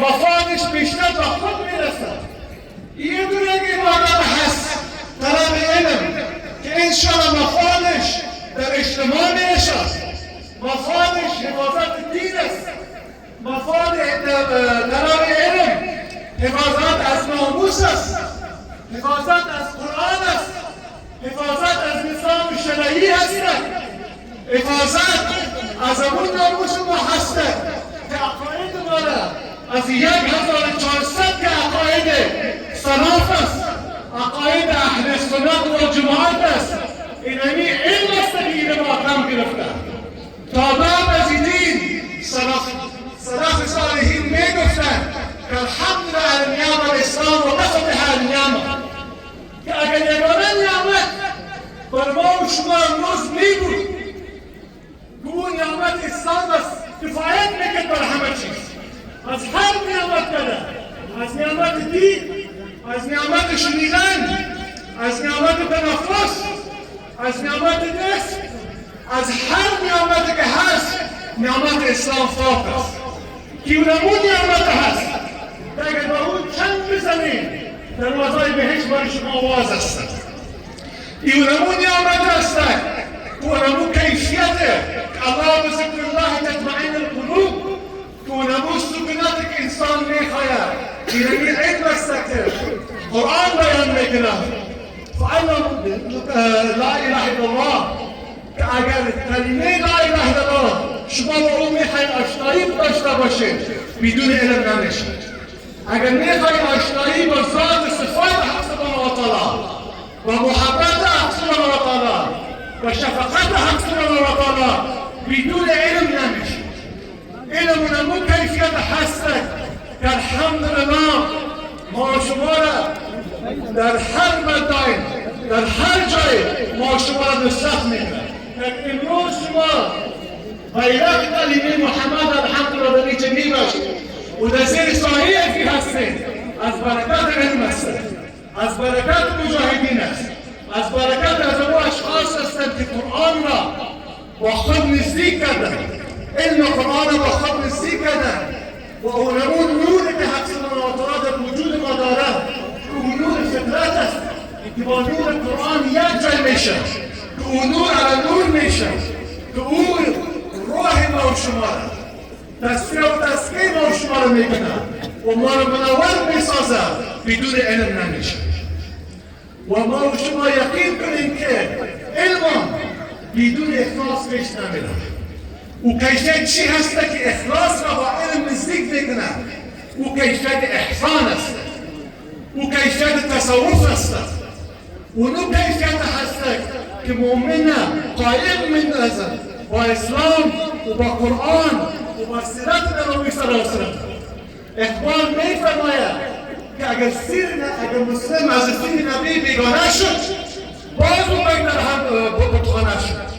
مفادش بیشتر به خود میرسد. یه دونه عبادت هست طلب علم که انشاءالله مفادش در اجتماع میشد، مفادش حفاظت دین است، مفاد طلب علم حفاظت از ناموس است، حفاظت از قرآن است، حفاظت از نظام شرعی هست، حفاظت از اون ناموس ما هست که عقاید ما از 1400 که عقاید سلف است، عقاید اهل سنت و جماعت است. اینمی علم است که این ما کم گرفته. تابع از دین سلف صالحین میگفتند که الحمد لله نعم الاسلام و بخطها النعمه، که اگر یگانه نعمت بر ما و شما امروز میبود که اون نعمت اسلام است، کفایت میکرد بر همه چیز، از هر نعمت کده، از نعمت دین، از نعمت شنیدن، از نعمت تنفس، از نعمت دست، از هر نعمت که هست نعمت اسلام فوق است که اونمون نعمت هست که اگر با اون چند بزنیم دروازه بهشت برای شما آواز است. اونمون نعمت هست که اونمون کیفیته که الله بذکر الله تطمئن القلوب، که اونمون سکونت که انسان میخواید. اینمی علم است که قرآن بیان میکنه فعلم لا اله الا الله، که اگر کلمه لا اله الا الله شما با اون میخواید آشنایی داشته باشید بدون علم نمیشید. اگر میخواید آشنایی با ذات صفات حق سبحانه و تعالی و محبت حق سبحانه و تعالی و شفقت حق سبحانه و تعالی بدون علم نمیشید. علم اونمون کیفیت هست که الحمدلله ما شما را در هر مدائن در هر جای ما شما را نصرت میکنه. امروز شما بیرق کلمه محمد الحمدلله در اینجا میباشید و در زیر سایه که هستید از برکت علم است، از برکت مجاهدین است، از برکت از اون اشخاص هستند که قرآن را با خود نزدیک کردن، علم قرآن را با خود نزدیک کردن و اونمون نوری که حق سبحانه و تعالی در وجود ما دارد که اون نور فطرت است که با نور قرآن یک جای میشه، که اون نور علی نور میشه، که اون روح ما و شما را تصفیه و تسکیه ما و شما را میکنه و ما را منور میسازه بدون علم نمیشه. و ما و شما یقین کنیم که علم بدون اخلاص پیش نمیره. او کیفیت چی هست که اخلاص را با علم نزدیک میکنه؟ او کیفیت احسان است، او کیفیت تصوف است، اونو کیفیت هست که مؤمن قائم میندازد با اسلام و با قرآن و با سیرت نبوی صلی الله علیه وسلم. اقبال میفرماید که اگر مسلم از سیر نبی بیگانه شد باز او باید در هم بتخانه شد.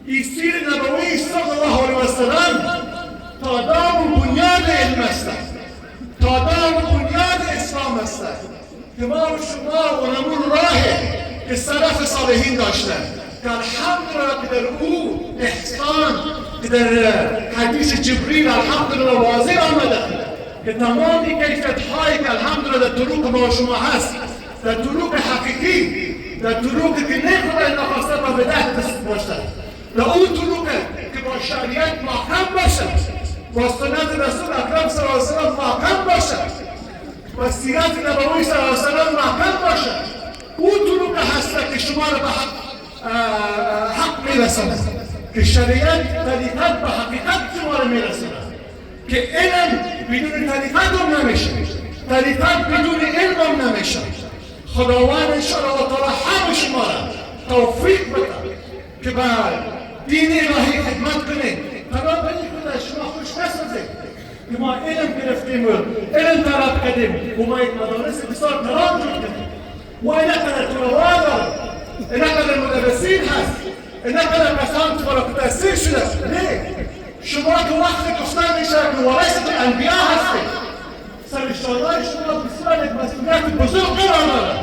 این سیر نبوی صلی الله علیه وسلم تا دام بنیاد علم است، تا دام بنیاد اسلام است که ما و شما اونمون راه که سلف صالحین داشتن که الحمدلله که در او احسان که در حدیث جبریل الحمدلله واضح آمده که تمامی کیفیت هایی که الحمدلله در طرق ما و شما هست، در طرق حقیقی، در طرق که نخواهد نخواسته و بدهت دست باشد، در اون طرق که با شریعت محکم باشد، با سنت رسول اکرم صلی الله علیه وسلم محکم باشد و سیرت نبوی صلی الله علیه وسلم محکم باشد، اون طرق هست که شما را به حق میرساند، که شریعت طریقت به حقیقت شما را میرساند، که علم بدون طریقت هم نمیشه، طریقت بدون علم هم نمیشه. خداوند انشاءالله تعالی همه شما را توفیق بده که به دین الهی خدمت کنید. تمام به این خدا شما خوش نسازید که ما علم گرفتیم و علم طلب کردیم و ما یک مدارس بسیار تمام جور کردیم و اینقدر طلبا دارد، اینقدر مدرسین هست، اینقدر کسان که تأثیر شده. نه، شما که وقت گفتن میشه که وارث انبیا هستید، سرشتادهای شما بسیار یک مسئولیت بزرگ قرار دارد.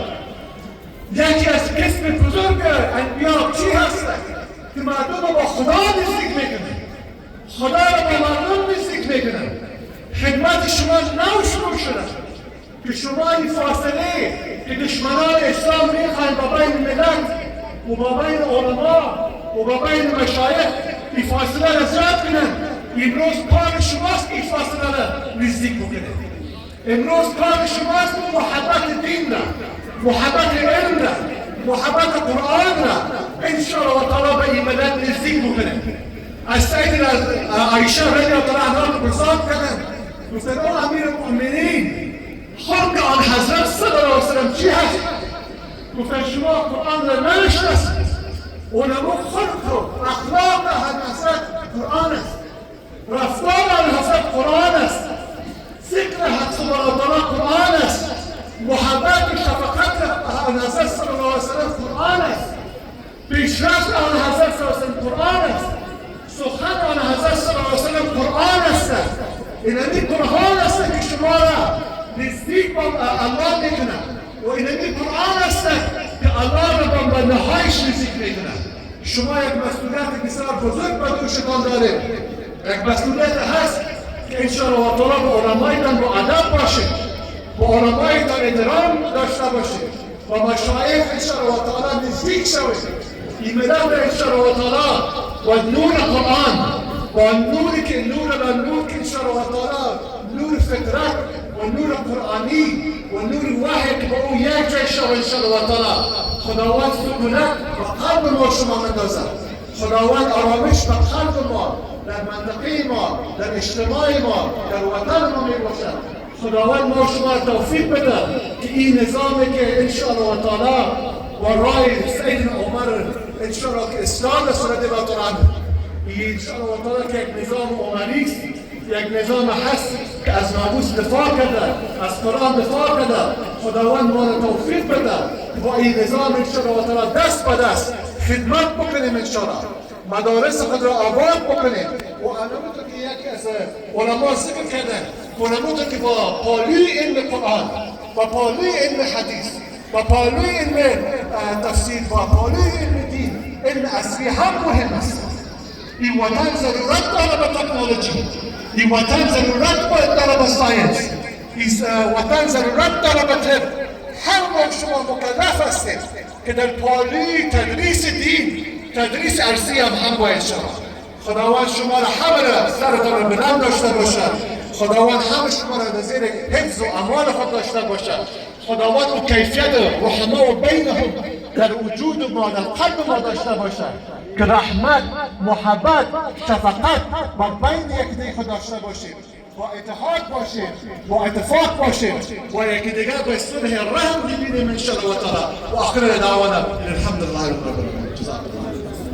یکی از کسب بزرگ انبیا چی هست؟ که مردم با خدا نزدیک میکنه، خدا را با مردم نزدیک میکنه، خدمت تبلیغات شما نو شروع شده که شما این فاصله که دشمنان اسلام میخواین با بین ملت و با بین علما و با بین مشایخ این فاصله را زیاد کنن. امروز کار شماست که این فاصله را نزدیک بکنه. امروز کار شماست که محبت دین را، محبت علم را، محبت قرآن را انشاءالله و تعالی به این ملت نزدیک بکنه. از سید عایشه رضی الله عنها پرسان کردند گفتند او امیر المؤمنین خلق آن حضرت صلی الله علیه وسلم چی هست؟ گفتند شما قرآن را نشناسید. علما خلق و اخلاق حضرت قرآن است، رفتار حضرت قرآن است، ذکر حق سبحانه تعالی قرآن است، محبت شفقت آن حضرت صلی الله علیه وسلم قرآن است، پیشرفت آن حضرت صلی الله علیه وسلم قرآن است، سخن آن حضرت صلی الله علیه وسلم قرآن است. اینمی قرآن است که شما را نزدیک با الله میکنه و اینمی قرآن است که الله را با نهایش نزدیک میکنه. شما یک مسئولیت بسیار بزرگ به دوشتان دارید. یک مسئولیت هست که انشاءالله و تعالی با علمایتان با ادب باشید، با علمایتان احترام داشته باشید، با مشایخ انشاءالله و تعالی نزدیک شوید. این ملت انشاءالله و تعالی با نور قرآن، با نوری که نور که انشاءالله و تعالی نور فطرت و نور قرآنی و نور وحی که با او یک جای شود انشاءالله و تعالی خداوند سکونت و قلب ما شما مندازد. خداوند آرامش به قلب ما، در منطقه ما، در اجتماع ما، در وطن ما می باشد. خداوند ما شما توفیق بده که این نظامی که انشاءالله و تعالی و رای سیدنا عمر انشاءالله که اسلام رسولت بطران این انشاءالله و تعالی که یک نظام عمری است، یک نظام هست که از ناموس دفاع کرده، از قرآن دفاع کرده. خداوند ما را توفیق بده با این نظام انشاءالله و تعالی دست به دست خدمت بکنیم انشاءالله، مدارس خود را آباد بکنیم. و علمتون که یکی از علما ذکر کردن، علمتون که با پالوی علم قرآن، با پالوی علم حدیث، با پالوی علم تفسیر، با پالوی علم دین، علم اصلی هم مهم است. این وطن ضرورت داره به تکنولوژی، این وطن ضرورت داره به ساینس، این وطن ضرورت داره به طب. هر وقت شما مکلف هستید که در پالوی تدریس دین، تدریس ارسی هم باید شما. خداوند شما را همه را سرتان را بلند داشته باشد. خداوند همه شما را در زیر حفظ و امان خود داشته باشد. خداوند او کیفیت رحمه و بینهم در وجود ما، در قلب ما داشته باشد که رحمت، محبت، شفقت با بین یکدیگر خود داشته باشید، با اتحاد باشید، با اتفاق باشید و یکدیگر به صلح رحم ببینیم انشاءالله و تعالی. و آخر دعوانا الحمدلله رب العالمین. جزاک الله.